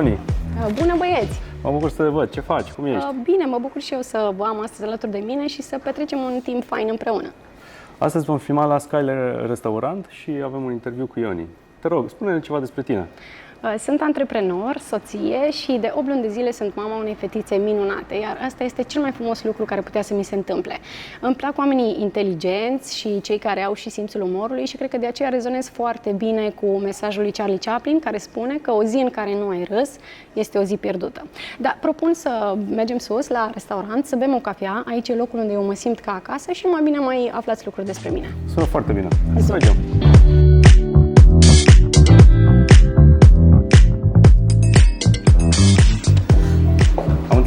Ioni! Bună, băieți! Mă bucur să te văd. Ce faci? Cum ești? Bine, mă bucur și eu să vă am astăzi alături de mine și să petrecem un timp fain împreună. Astăzi vom filma la Sky Restaurant și avem un interviu cu Ioni. Te rog, spune-ne ceva despre tine. Sunt antreprenor, soție și de 8 luni de zile sunt mama unei fetițe minunate, iar asta este cel mai frumos lucru care putea să mi se întâmple. Îmi plac oamenii inteligenți și cei care au și simțul umorului și cred că de aceea rezonez foarte bine cu mesajul lui Charlie Chaplin, care spune că o zi în care nu ai râs este o zi pierdută. Dar propun să mergem sus la restaurant, să bem o cafea, aici e locul unde eu mă simt ca acasă și mai bine mai aflați lucruri despre mine. Sună foarte bine. Hai să mergem!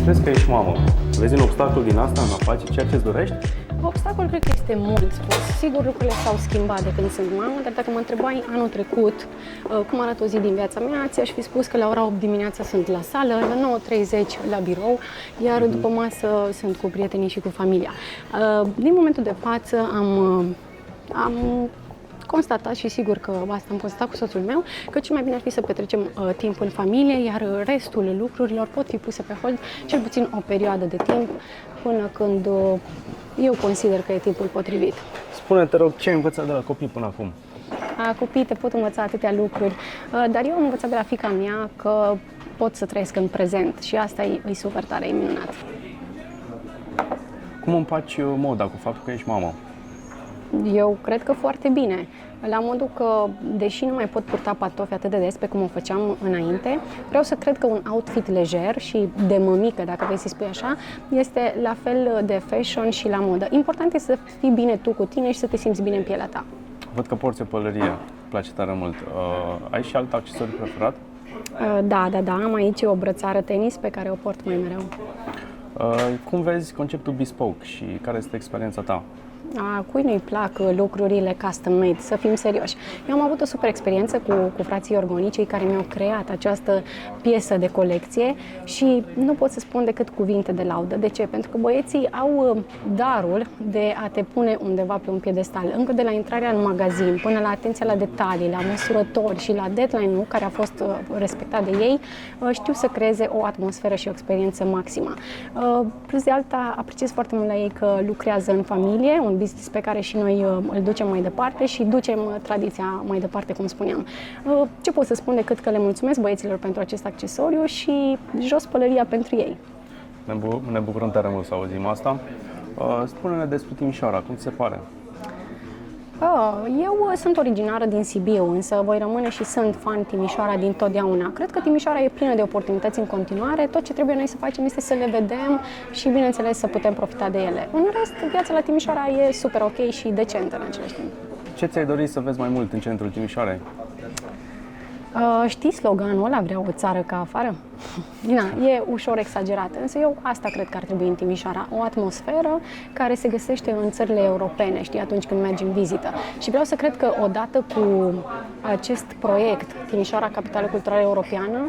Înțeles că ești mamă. Vezi un obstacol din asta în a face ceea ce îți dorești? Obstacolul cred că este mult spus. Sigur, lucrurile s-au schimbat de când sunt mamă, dar dacă mă întrebai anul trecut cum arată o zi din viața mea, ți-aș fi spus că la ora 8 dimineața sunt la sală, la 9:30 la birou, iar după masă sunt cu prietenii și cu familia. Din momentul de față am constatat și sigur că asta am constatat cu soțul meu, că cel mai bine ar fi să petrecem timp în familie, iar restul lucrurilor pot fi puse pe hold cel puțin o perioadă de timp până când eu consider că e timpul potrivit. Spune-te, rog, ce ai învățat de la copii până acum? Copiii te pot învăța atâtea lucruri, dar eu am învățat de la fiica mea că pot să trăiesc în prezent și asta e super tare, e minunat. Cum împaci moda cu faptul că ești mamă? Eu cred că foarte bine, la modul că, deși nu mai pot purta pantofi atât de des pe cum o făceam înainte, vreau să cred că un outfit lejer și de mămică, dacă vrei să-i spui așa, este la fel de fashion și la modă. Important este să fii bine tu cu tine și să te simți bine în pielea ta. Văd că porți o pălărie, îmi place tare mult. Ai și alt accesoriu preferat? Da, am aici o brățară tenis pe care o port mai mereu. Cum vezi conceptul bespoke și care este experiența ta? Cui nu-i plac lucrurile custom-made, să fim serioși. Eu am avut o super experiență cu frații Orgoni, cei care mi-au creat această piesă de colecție și nu pot să spun decât cuvinte de laudă. De ce? Pentru că băieții au darul de a te pune undeva pe un piedestal. Încă de la intrarea în magazin, până la atenția la detalii, la măsurători și la deadline-ul care a fost respectat de ei, știu să creeze o atmosferă și o experiență maximă. Plus de alta, apreciez foarte mult la ei că lucrează în familie, un business pe care și noi îl ducem mai departe și ducem tradiția mai departe, cum spuneam. Ce pot să spun decât că le mulțumesc băieților pentru acest accesoriu și jos pălăria pentru ei. Ne bucurăm tare mult să auzim asta. Spune-ne despre Timișoara, cum ți se pare? Eu sunt originară din Sibiu, însă voi rămâne și sunt fan Timișoara din totdeauna. Cred că Timișoara e plină de oportunități în continuare, tot ce trebuie noi să facem este să le vedem și, bineînțeles, să putem profita de ele. În rest, viața la Timișoara e super ok și decentă în același timp. Ce ți-ai dorit să vezi mai mult în centrul Timișoarei? Știi sloganul ăla, vreau o țară ca afară? E ușor exagerat, însă eu asta cred că ar trebui în Timișoara, o atmosferă care se găsește în țările europene, știi, atunci când mergi în vizită. Și vreau să cred că odată cu acest proiect, Timișoara, Capitală Culturală Europeană,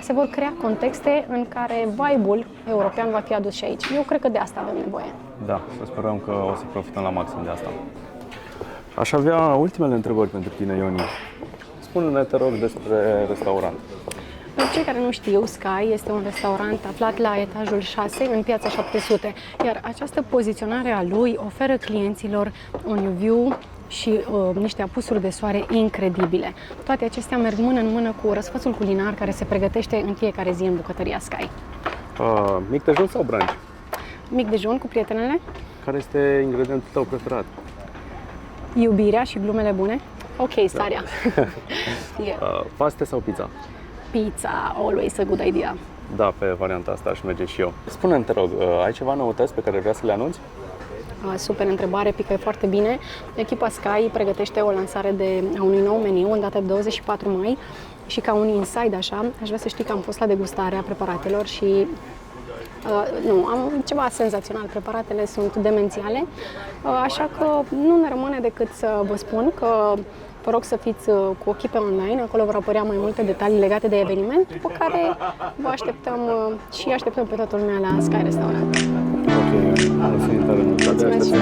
se vor crea contexte în care vibe-ul european va fi adus și aici. Eu cred că de asta avem nevoie. Da, să sperăm că o să profităm la maxim de asta. Aș avea ultimele întrebări pentru tine, Ioni. Spune-ne, te rog, despre restaurant. Pentru cei care nu știu, Sky este un restaurant aflat la etajul 6 în piața 700, iar această poziționare a lui oferă clienților un view și niște apusuri de soare incredibile. Toate acestea merg mână în mână cu răsfățul culinar care se pregătește în fiecare zi în bucătăria Sky. Mic dejun sau brunch? Mic dejun cu prietenele. Care este ingredientul tău preferat? Iubirea și glumele bune. Ok, Saria. Paste sau pizza? Pizza, always a good idea. Da, pe varianta asta aș merge și eu. Spune-mi, te rog, ai ceva noutăți pe care vrea să le anunți? Super întrebare, pică foarte bine. Echipa Sky pregătește o lansare a unui nou meniu în data de 24 mai și ca un inside așa, aș vrea să știi că am fost la degustarea preparatelor și am ceva senzațional, preparatele sunt demențiale, așa că nu ne rămâne decât să vă spun că vă rog să fiți cu ochii pe online, acolo vor apărea mai multe detalii legate de eveniment, pe care vă așteptăm și așteptăm pe toată lumea la Sky Restaurant. Ok, mulțumim tare mult. Mulțumesc.